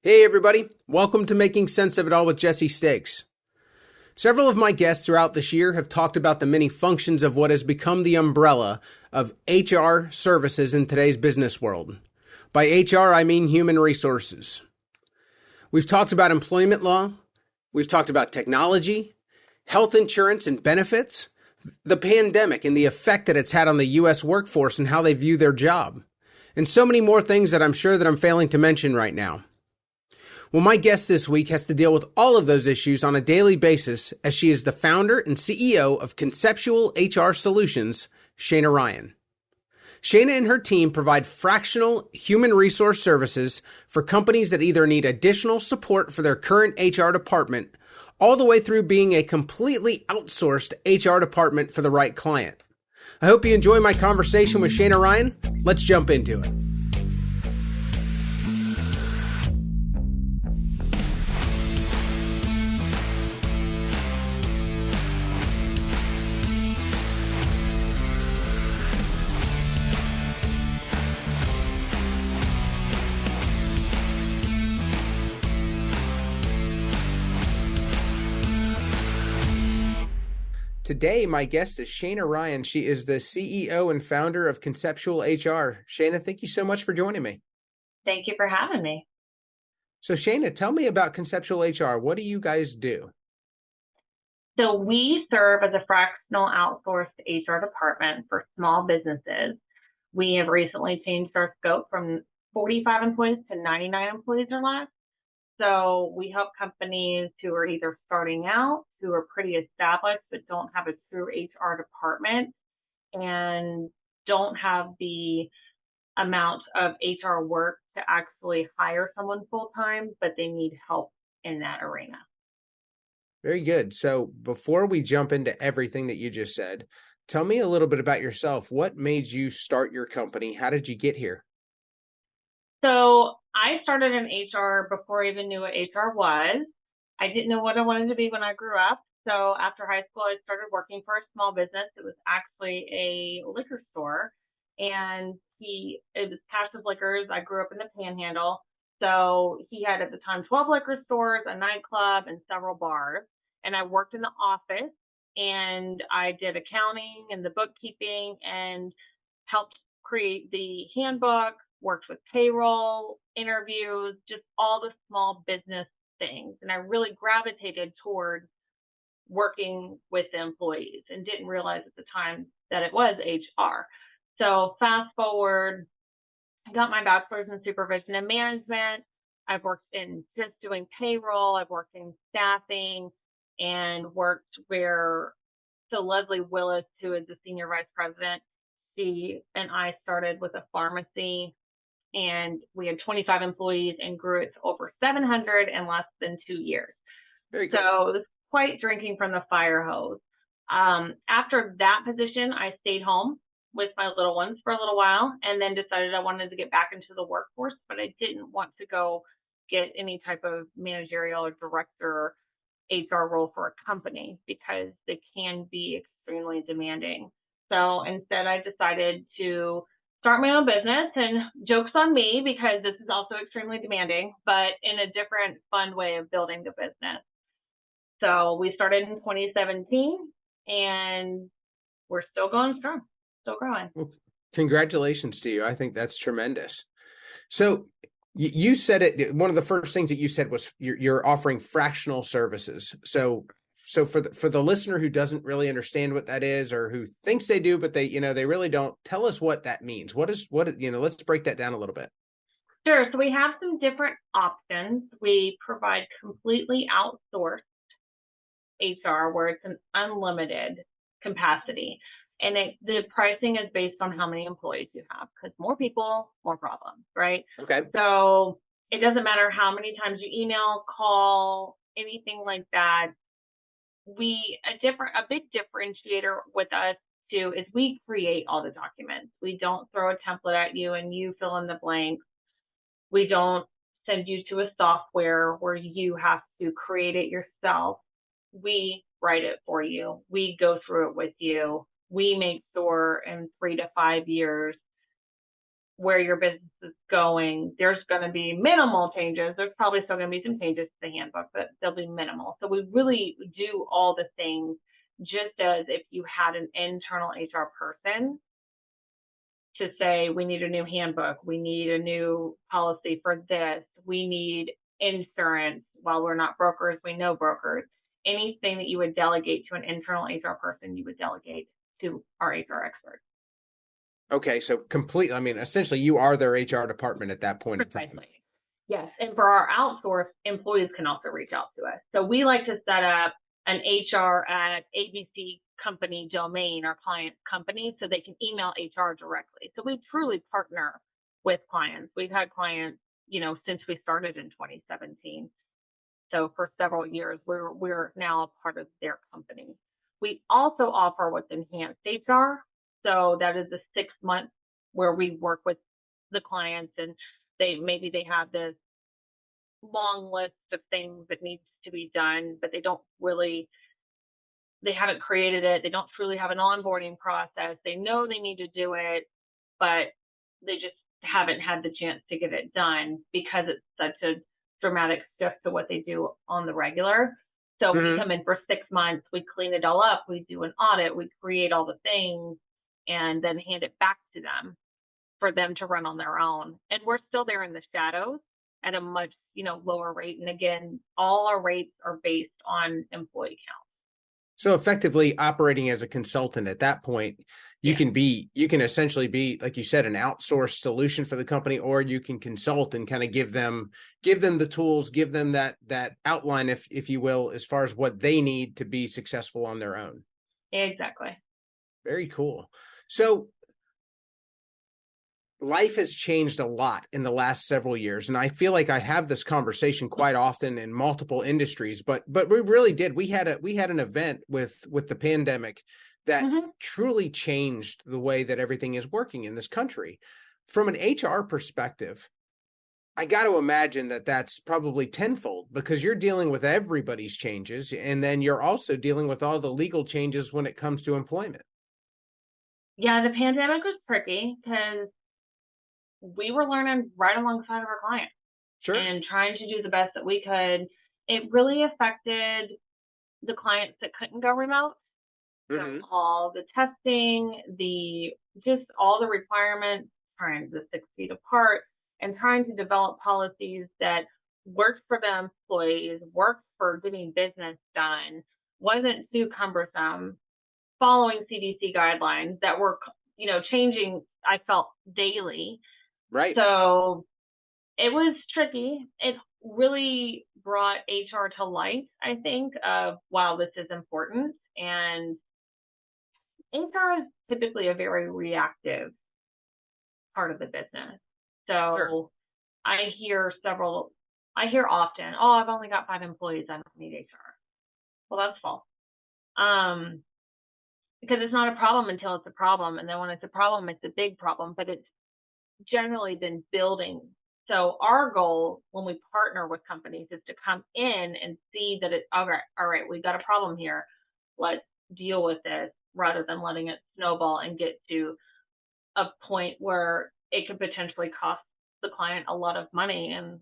Hey everybody, welcome to Making Sense of It All with Jesse Stakes. Several of my guests throughout this year have talked about the many functions of what has become the umbrella of HR services in today's business world. By HR, I mean human resources. We've talked about employment law, we've talked about technology, health insurance and benefits, the pandemic and the effect that it's had on the U.S. workforce and how they view their job, and so many more things that I'm sure that I'm failing to mention right now. Well, my guest this week has to deal with all of those issues on a daily basis as she is the founder and CEO of Conceptual HR Solutions, Shana Ryan. Shana and her team provide fractional human resource services for companies that either need additional support for their current HR department, all the way through being a completely outsourced HR department for the right client. I hope you enjoy my conversation with Shana Ryan. Let's jump into it. Today, my guest is Shana Ryan. She is the CEO and founder of Conceptual HR. Shana, thank you so much for joining me. Thank you for having me. So Shana, tell me about Conceptual HR. What do you guys do? So we serve as a fractional outsourced HR department for small businesses. We have recently changed our scope from 45 employees to 99 employees or less. So we help companies who are either starting out, who are pretty established, but don't have a true HR department and don't have the amount of HR work to actually hire someone full time, but they need help in that arena. Very good. So before we jump into everything that you just said, tell me a little bit about yourself. What made you start your company? How did you get here? So I started in HR before I even knew what HR was. I didn't know what I wanted to be when I grew up. So after high school, I started working for a small business. It was actually a liquor store, and it was Cash Liquors. I grew up in the Panhandle. So he had at the time 12 liquor stores, a nightclub, and several bars. And I worked in the office, and I did accounting and the bookkeeping and helped create the handbook, worked with payroll, interviews, just all the small business things. And I really gravitated towards working with the employees and didn't realize at the time that it was HR. So fast forward, I got my bachelor's in supervision and management. I've worked in just doing payroll. I've worked in staffing and worked so Leslie Willis, who is the senior vice president, she and I started with a pharmacy, and we had 25 employees and grew it to over 700 in less than 2 years. Very cool. So it was quite drinking from the fire hose. After that position, I stayed home with my little ones for a little while and then decided I wanted to get back into the workforce, but I didn't want to go get any type of managerial or director HR role for a company because they can be extremely demanding. So instead, I decided to start my own business, and joke's on me because this is also extremely demanding, but in a different, fun way of building the business. So we started in 2017, and we're still going strong, still growing. Well, congratulations to you. I think that's tremendous. So you said it. One of the first things that you said was you're offering fractional services. So for the listener who doesn't really understand what that is, or who thinks they do, but they really don't, tell us what that means. Let's break that down a little bit. Sure. So we have some different options. We provide completely outsourced HR where it's an unlimited capacity. And the pricing is based on how many employees you have, because more people, more problems, right? Okay. So it doesn't matter how many times you email, call, anything like that. A big differentiator with us too is we create all the documents. We don't throw a template at you and you fill in the blanks. We don't send you to a software where you have to create it yourself. We write it for you. We go through it with you. We make sure in 3 to 5 years where your business is going, there's going to be minimal changes. There's probably still going to be some changes to the handbook, but they'll be minimal. So we really do all the things just as if you had an internal HR person to say, we need a new handbook, we need a new policy for this, we need insurance. While we're not brokers, we know brokers. Anything that you would delegate to an internal HR person, you would delegate to our HR experts. Okay, so completely, I mean, essentially you are their HR department at that point in time. Precisely. Yes, and for our outsourced, employees can also reach out to us. So we like to set up an HR at ABC company domain, our client company, so they can email HR directly. So we truly partner with clients. We've had clients, since we started in 2017. So for several years, we're now a part of their company. We also offer what's enhanced HR. So that is a 6-month where we work with the clients, and they have this long list of things that needs to be done, but they haven't created it. They don't truly have an onboarding process. They know they need to do it, but they just haven't had the chance to get it done because it's such a dramatic shift to what they do on the regular. So we come in for 6 months, we clean it all up, we do an audit, we create all the things, and then hand it back to them for them to run on their own. And we're still there in the shadows at a much, lower rate. And again, all our rates are based on employee count. So effectively operating as a consultant at that point, you can essentially be, like you said, an outsourced solution for the company, or you can consult and kind of give them the tools, give them that outline, if you will, as far as what they need to be successful on their own. Exactly. Very cool. So life has changed a lot in the last several years, and I feel like I have this conversation quite often in multiple industries, but we really did. We had an event with the pandemic that truly changed the way that everything is working in this country. From an HR perspective, I got to imagine that that's probably tenfold, because you're dealing with everybody's changes, and then you're also dealing with all the legal changes when it comes to employment. Yeah, the pandemic was tricky because we were learning right alongside of our clients. Sure. And trying to do the best that we could. It really affected the clients that couldn't go remote. So all the testing, just all the requirements, trying the 6 feet apart, and trying to develop policies that worked for the employees, worked for getting business done, wasn't too cumbersome, following CDC guidelines that were, changing, I felt, daily. Right. So it was tricky. It really brought HR to light, I think, of, wow, this is important. And HR is typically a very reactive part of the business. So I hear often, oh, I've only got 5 employees, I don't need HR. Well, that's false. Because it's not a problem until it's a problem. And then when it's a problem, it's a big problem, but it's generally been building. So our goal when we partner with companies is to come in and see that it's all right, we've got a problem here. Let's deal with this, rather than letting it snowball and get to a point where it could potentially cost the client a lot of money and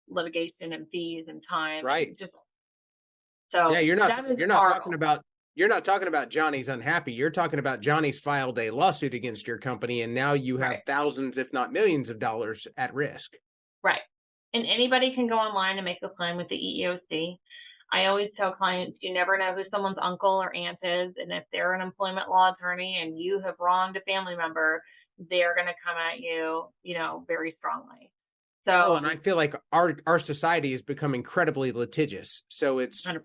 litigation and fees and time. Right. So yeah, you're not talking about Johnny's unhappy. You're talking about Johnny's filed a lawsuit against your company, and now you have thousands, if not millions of dollars at risk. Right. And anybody can go online and make a claim with the EEOC. I always tell clients, you never know who someone's uncle or aunt is. And if they're an employment law attorney and you have wronged a family member, they're going to come at you, very strongly. So, and I feel like our society has become incredibly litigious. So it's 100%.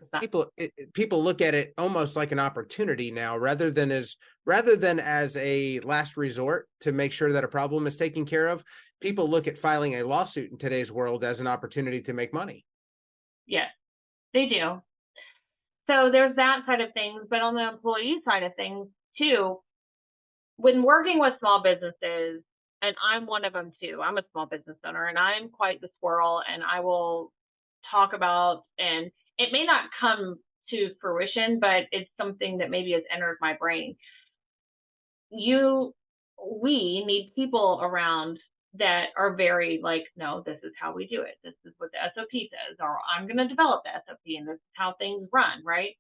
People look at it almost like an opportunity now, rather than as a last resort to make sure that a problem is taken care of. People look at filing a lawsuit in today's world as an opportunity to make money. Yes, they do. So there's that side of things, but on the employee side of things too, when working with small businesses, and I'm one of them too. I'm a small business owner, and I'm quite the squirrel, and I will talk about, and it may not come to fruition, but it's something that maybe has entered my brain. You we need people around that are very like, no, this is how we do it. This is what the SOP says, or I'm going to develop the SOP and this is how things run, right?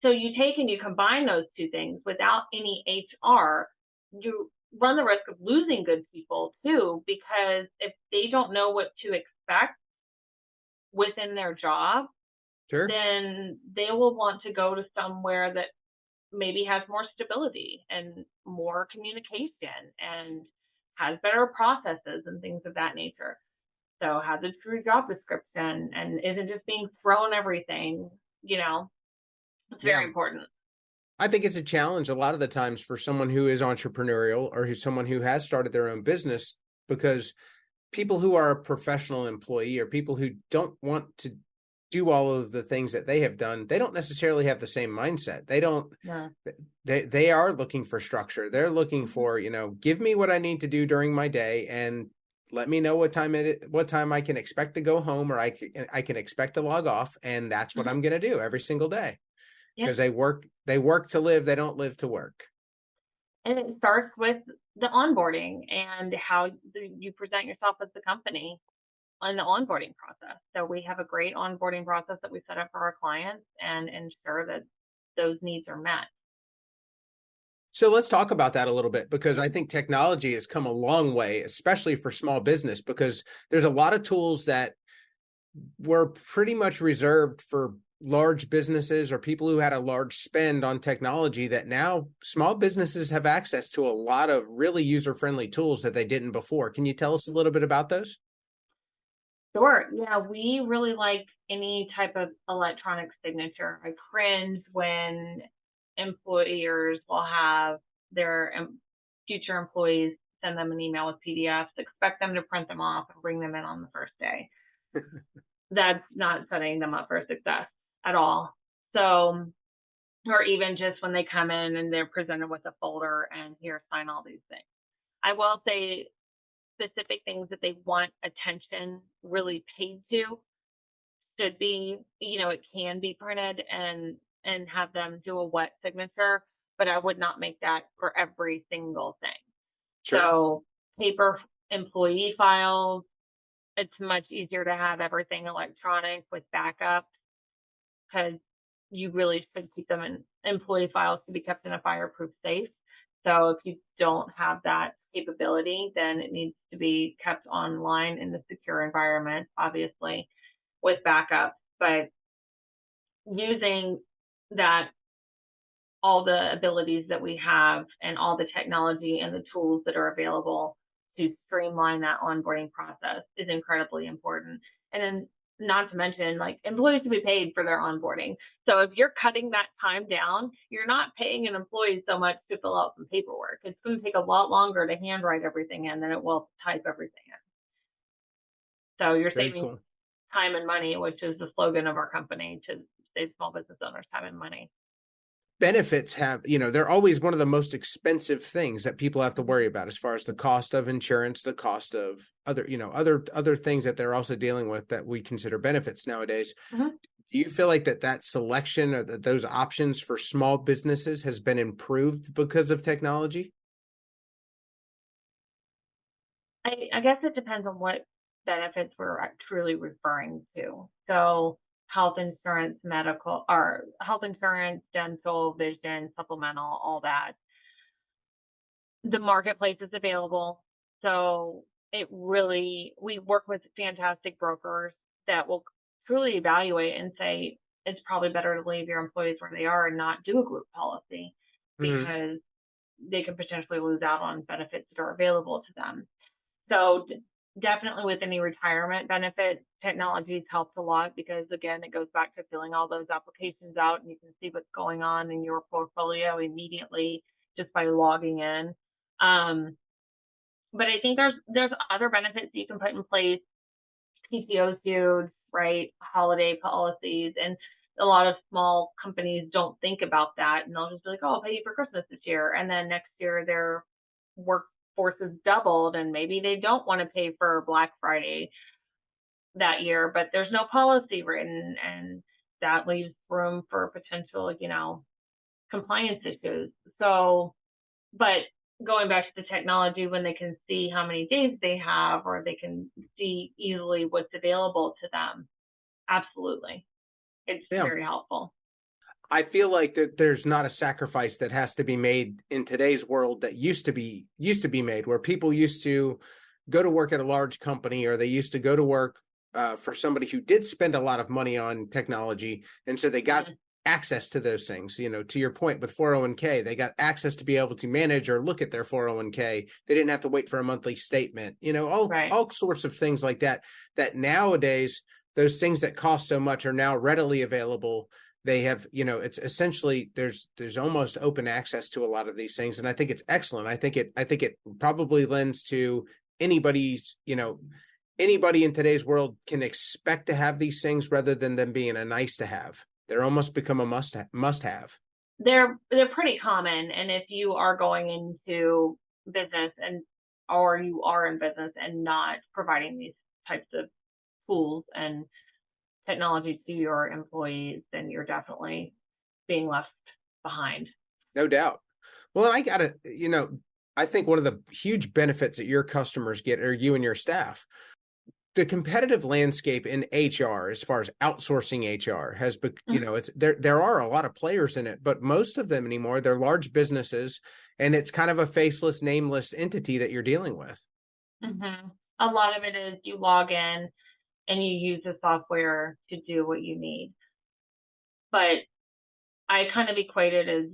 So you take and you combine those two things without any HR, you run the risk of losing good people too, because if they don't know what to expect within their job, Sure. then they will want to go to somewhere that maybe has more stability and more communication and has better processes and things of that nature. So has a true job description and isn't just being thrown everything, you know, it's very Yeah. important. I think it's a challenge a lot of the times for someone who is entrepreneurial or who's someone who has started their own business, because people who are a professional employee or people who don't want to do all of the things that they have done, they don't necessarily have the same mindset. They don't, Yeah. they are looking for structure. They're looking Mhm. for, give me what I need to do during my day and let me know what time I can expect to go home, or I can expect to log off. And that's what Mhm. I'm going to do every single day, Yeah. because they work to live. They don't live to work. And it starts with the onboarding and how you present yourself as the company on the onboarding process. So we have a great onboarding process that we set up for our clients and ensure that those needs are met. So let's talk about that a little bit, because I think technology has come a long way, especially for small business, because there's a lot of tools that were pretty much reserved for large businesses or people who had a large spend on technology, that now small businesses have access to a lot of really user-friendly tools that they didn't before. Can you tell us a little bit about those? Sure. Yeah, we really like any type of electronic signature. I cringe when employers will have their future employees send them an email with PDFs, expect them to print them off and bring them in on the first day. That's not setting them up for success at all. So, or even just when they come in and they're presented with a folder and here, sign all these things. I will say specific things that they want attention really paid to should be, it can be printed and have them do a wet signature, but I would not make that for every single thing. Sure. So paper employee files, it's much easier to have everything electronic with backup because you really should keep them in employee files to be kept in a fireproof safe. So if you don't have that capability, then it needs to be kept online in the secure environment, obviously, with backup. But using that, all the abilities that we have and all the technology and the tools that are available to streamline that onboarding process is incredibly important. And then not to mention, like, employees to be paid for their onboarding. So if you're cutting that time down, you're not paying an employee so much to fill out some paperwork. It's going to take a lot longer to handwrite everything in than it will to type everything in. So you're Very saving cool. time and money, which is the slogan of our company, to save small business owners time and money. Benefits have, they're always one of the most expensive things that people have to worry about, as far as the cost of insurance, the cost of other things that they're also dealing with that we consider benefits nowadays. Mm-hmm. Do you feel like that selection or those options for small businesses has been improved because of technology? I guess it depends on what benefits we're truly referring to. So health insurance, medical, or health insurance, dental, vision, supplemental, all that. The marketplace is available. So we work with fantastic brokers that will truly evaluate and say, it's probably better to leave your employees where they are and not do a group policy Mm-hmm. because they could potentially lose out on benefits that are available to them. So definitely with any retirement benefit, technology's helped a lot because again, it goes back to filling all those applications out and you can see what's going on in your portfolio immediately just by logging in. Um, but I think there's other benefits you can put in place. PTO's huge, right? Holiday policies, and a lot of small companies don't think about that, and they'll just be like, "Oh, I'll pay you for Christmas this year," and then next year their workforce is doubled, and maybe they don't want to pay for Black Friday that year, but there's no policy written, and that leaves room for potential, compliance issues. So, but going back to the technology, when they can see how many days they have, or they can see easily what's available to them. Absolutely. It's Yeah. very helpful. I feel like that there's not a sacrifice that has to be made in today's world that used to be made, where people used to go to work at a large company, or they used to go to work for somebody who did spend a lot of money on technology, and so they got access to those things. To your point with 401k, they got access to be able to manage or look at their 401k. They didn't have to wait for a monthly statement. All sorts of things like that. That nowadays, those things that cost so much are now readily available. They have, it's essentially there's almost open access to a lot of these things, and I think it's excellent. I think it probably lends to anybody's, anybody in today's world can expect to have these things rather than them being a nice to have. They're almost become a must have. They're pretty common, and if you are going into business or you are in business and not providing these types of tools and technology to your employees, then you're definitely being left behind. No doubt. Well, I think one of the huge benefits that your customers get, or you and your staff, the competitive landscape in HR, as far as outsourcing HR, has been, it's there are a lot of players in it, but most of them anymore, they're large businesses, and it's kind of a faceless, nameless entity that you're dealing with. Mm-hmm. A lot of it is you log in and you use the software to do what you need. But I kind of equate it as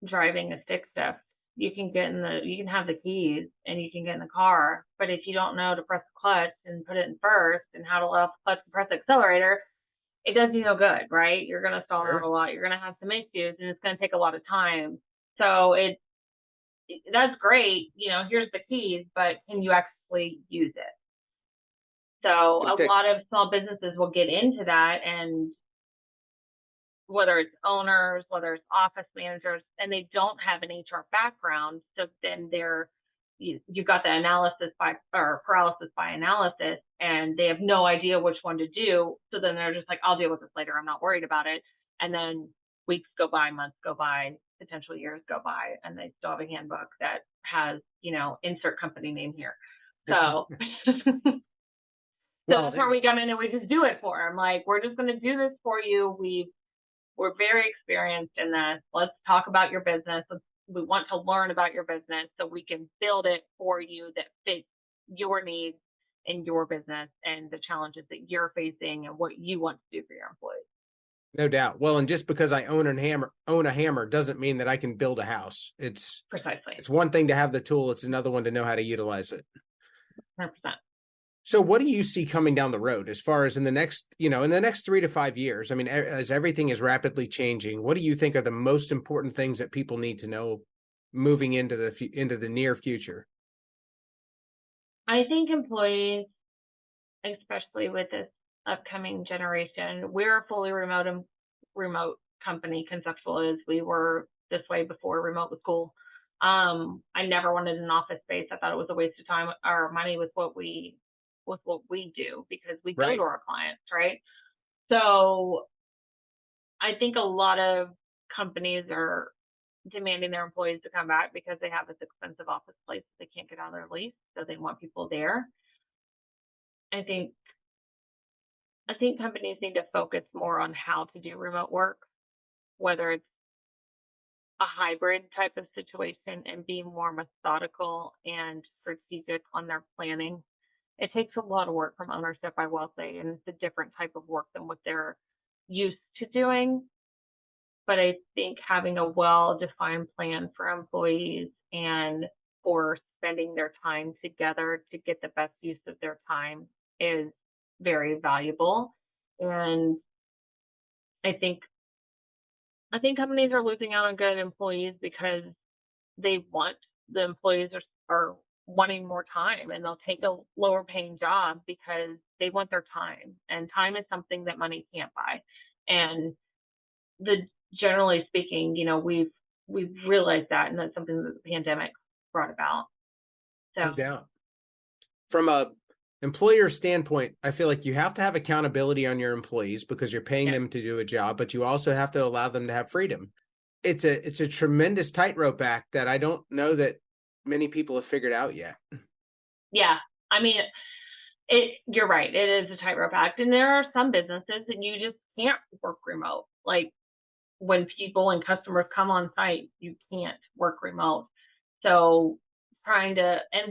driving a stick shift. You can have the keys and you can get in the car, but if you don't know to press the clutch and put it in first, and how to let off the clutch and press the accelerator, it does you no good, right? You're going to stall out a lot. You're going to have some issues, and it's going to take a lot of time. So that's great. Here's the keys, but can you actually use it? So a lot of small businesses will get into that, and whether it's owners, whether it's office managers, and they don't have an HR background, so then you've got the paralysis by analysis, and they have no idea which one to do. So then they're just like, I'll deal with this later. I'm not worried about it. And then weeks go by, months go by, potential years go by, and they still have a handbook that has, insert company name here. So so that's where we come in and we just do it for them. Like, we're just going to do this for you. We're very experienced in this. Let's talk about your business. We want to learn about your business so we can build it for you that fits your needs and your business and the challenges that you're facing and what you want to do for your employees. No doubt. Well, and just because I own a hammer doesn't mean that I can build a house. Precisely. It's one thing to have the tool. It's another one to know how to utilize it. 100%. So what do you see coming down the road as far as in the next 3 to 5 years? I mean, as everything is rapidly changing, what do you think are the most important things that people need to know moving into the near future? I think employees, especially with this upcoming generation, we're a fully remote company. Conceptual is. We were this way before remote was cool. I never wanted an office space. I thought it was a waste of time or money with what we do, because we go to our clients, right? So I think a lot of companies are demanding their employees to come back because they have this expensive office place they can't get out of their lease, so they want people there. I think companies need to focus more on how to do remote work, whether it's a hybrid type of situation, and be more methodical and strategic on their planning. It takes a lot of work from ownership, I will say, and it's a different type of work than what they're used to doing. But I think having a well-defined plan for employees and for spending their time together to get the best use of their time is very valuable. And I think companies are losing out on good employees because the employees are wanting more time, and they'll take a lower paying job because they want their time, and time is something that money can't buy. And generally speaking, we've realized that, and that's something that the pandemic brought about. So, no doubt. From a employer standpoint, I feel like you have to have accountability on your employees because you're paying them to do a job, but you also have to allow them to have freedom. It's a tremendous tightrope act that I don't know that many people have figured out yet. Yeah. I mean, you're right. It is a tightrope act. And there are some businesses that you just can't work remote. Like when people and customers come on site, you can't work remote. So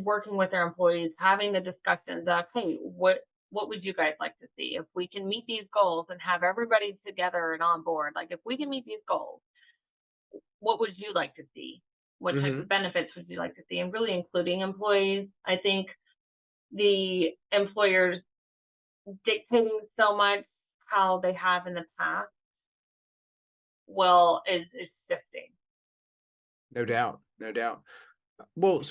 working with their employees, having the discussions of, hey, what would you guys like to see? If we can meet these goals and have everybody together and on board, like if we can meet these goals, what would you like to see? What types of benefits would you like to see? And really including employees. I think the employers dictating so much how they have in the past is shifting. No doubt. Well,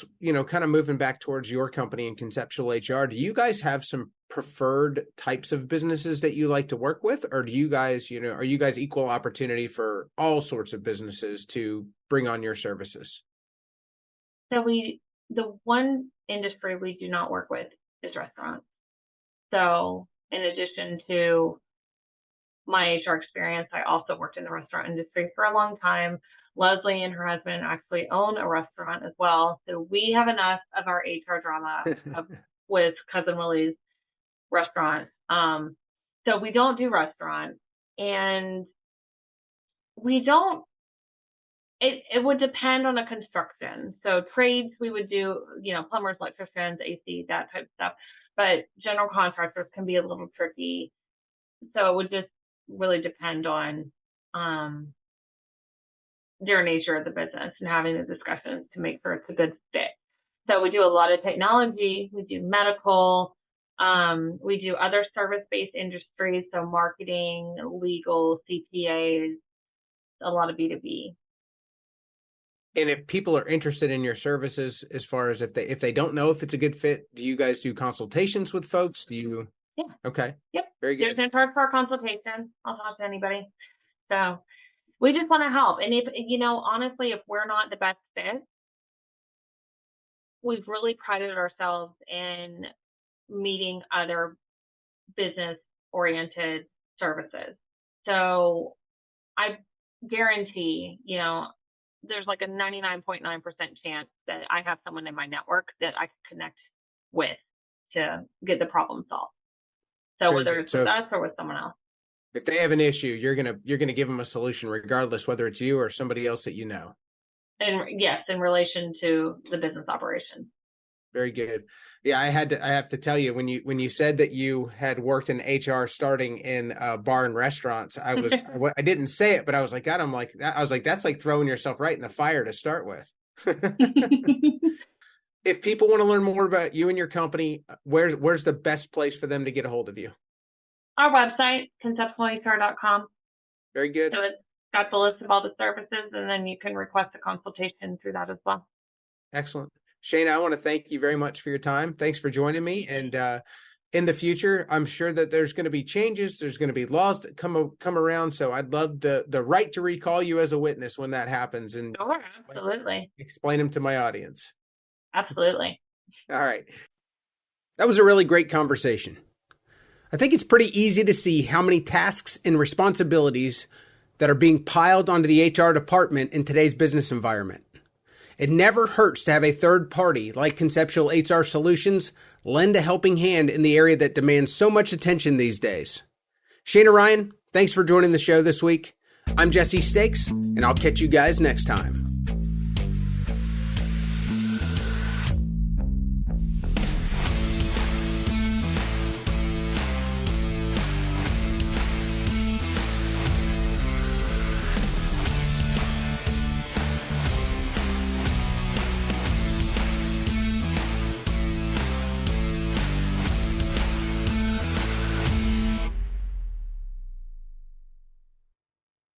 kind of moving back towards your company and Conceptual HR, do you guys have some preferred types of businesses that you like to work with? Or do you guys, are you guys equal opportunity for all sorts of businesses to bring on your services? So the one industry we do not work with is restaurants. So in addition to my HR experience, I also worked in the restaurant industry for a long time. Leslie and her husband actually own a restaurant as well. So we have enough of our HR drama with Cousin Willie's restaurant. So we don't do restaurants, and we don't, it would depend on a construction. So trades, we would do, plumbers, electricians, AC, that type of stuff. But general contractors can be a little tricky. So it would just really depend on their nature of the business and having the discussions to make sure it's a good fit. So we do a lot of technology, we do medical, we do other service-based industries, so marketing, legal, CPAs, a lot of B2B. And if people are interested in your services, as far as if they don't know if it's a good fit, do you guys do consultations with folks? Do you? Yeah. Okay. Yep. Very good. There's no charge for a consultation. I'll talk to anybody. So we just want to help. And if, honestly, if we're not the best fit, we've really prided ourselves in meeting other business-oriented services. So I guarantee, there's like a 99.9% chance that I have someone in my network that I can connect with to get the problem solved. So whether it's with us or with someone else. If they have an issue, you're gonna give them a solution, regardless whether it's you or somebody else that you know. And yes, in relation to the business operation. Very good. Yeah, I have to tell you, when you said that you had worked in HR starting in bar and restaurants, I didn't say it, but I was like, God, that's like throwing yourself right in the fire to start with. If people want to learn more about you and your company, where's the best place for them to get a hold of you? Our website, conceptualhr.com. Very good. So it's got the list of all the services, and then you can request a consultation through that as well. Excellent. Shana, I want to thank you very much for your time. Thanks for joining me. And in the future, I'm sure that there's going to be changes. There's going to be laws that come around. So I'd love the right to recall you as a witness when that happens. And sure, absolutely. Explain them to my audience. Absolutely. All right. That was a really great conversation. I think it's pretty easy to see how many tasks and responsibilities that are being piled onto the HR department in today's business environment. It never hurts to have a third party like Conceptual HR Solutions lend a helping hand in the area that demands so much attention these days. Shana Ryan, thanks for joining the show this week. I'm Jesse Stakes, and I'll catch you guys next time.